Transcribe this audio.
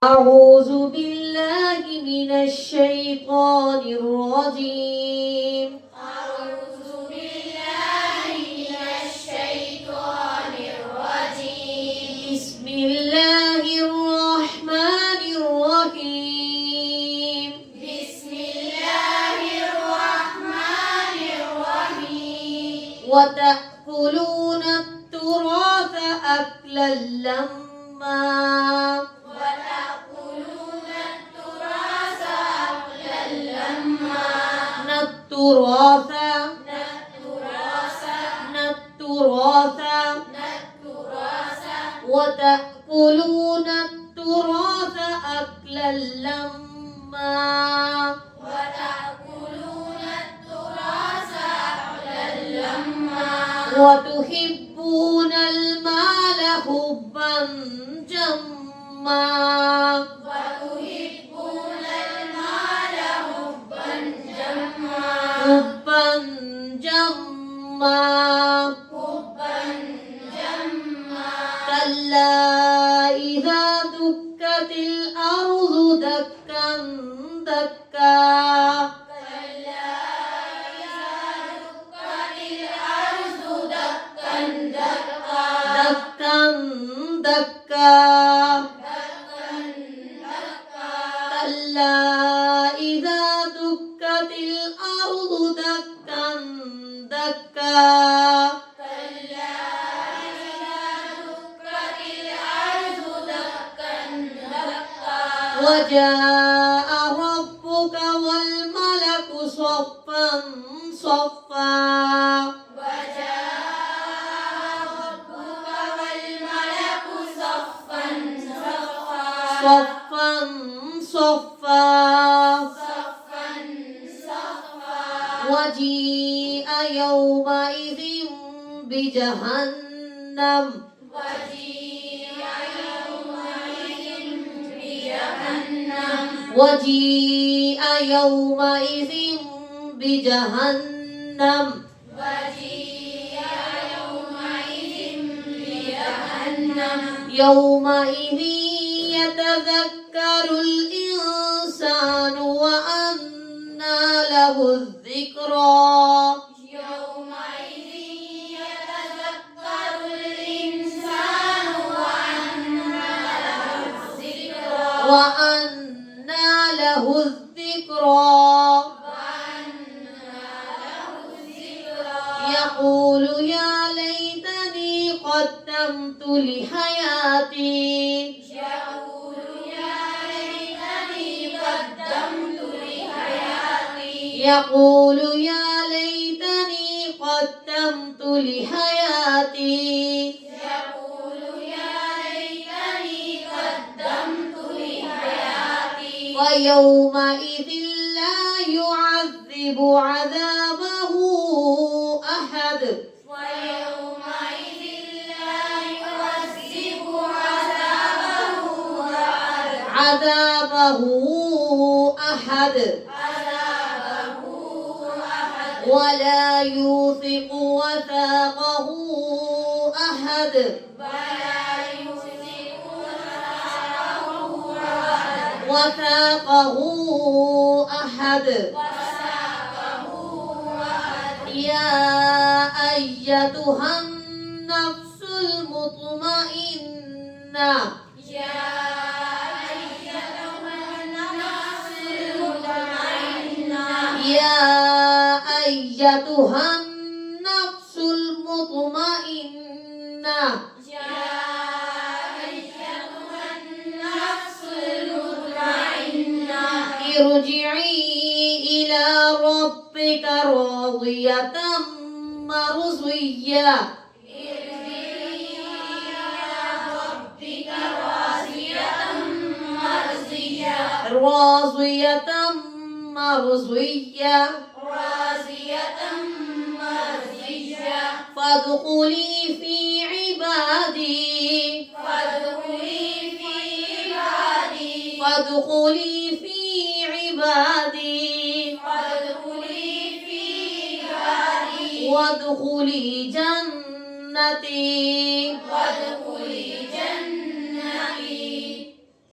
أعوذ بالله من الشيطان الرجيم. أعوذ بالله من الشيطان الرجيم. بسم الله الرحمن الرحيم. بسم الله الرحمن الرحيم. وتأكلون التراث أكلا لما وتأكلون التراث أكلا لما. التراث وتأكلون التراث أكلا لما. وتأكلون التراث أكلا لما. وتحبون المال حبا جما. وتحبون المال حبا جما. حبا جما. حبا جما. كلا إذا دكت الأرض دكا دكا. كلا إذا دكت الأرض دكا دكا. دكا دكا. كلا إذا دكت الأرض دكا دكا. كلا إذا دكت الأرض دكا دكا. وجاء ربك والملك صفا صفا. وجاء ربك والملك صفا صفا. صفا صفا. صفا صفا. وجيء يومئذ بجهنم. وجيء يومئذ بجهنم. وجيء يومئذ بجهنم. وجيء يومئذ بجهنم. يومئذ يتذكر الإنسان وأنى له الذكرى. يومئذ يتذكر الإنسان وأنى له الذكرى. وأنى له الذكرى. يقول يا ليتني قدمت لحياتي. يقول يا ليتني قدمت لحياتي. يقول يا ليتني قدمت لحياتي. يقول يا ليتني قدمت لحياتي. ويومئذ لا يعذب عذابه أحد. ويومئذ لا يعذب عذابه عذابه أحد. ولا يوثق وثاقه أحد. وثاقه أحد. يا أيتها النفس المطمئنة. يا أيتها النفس المطمئنة. يا أيتها النفس المطمئنة. يا أيتها النفس المطمئنة. ارجعي إلى ربك راضية مرضية. ارجعي إلى ربك راضية مرضية. راضية مرضية. راضية مرضية. فادخلي في عبادي. فادخلي في عبادي. فادخلي في عبادي. فادخلي في عبادي. وادخلي جنتي.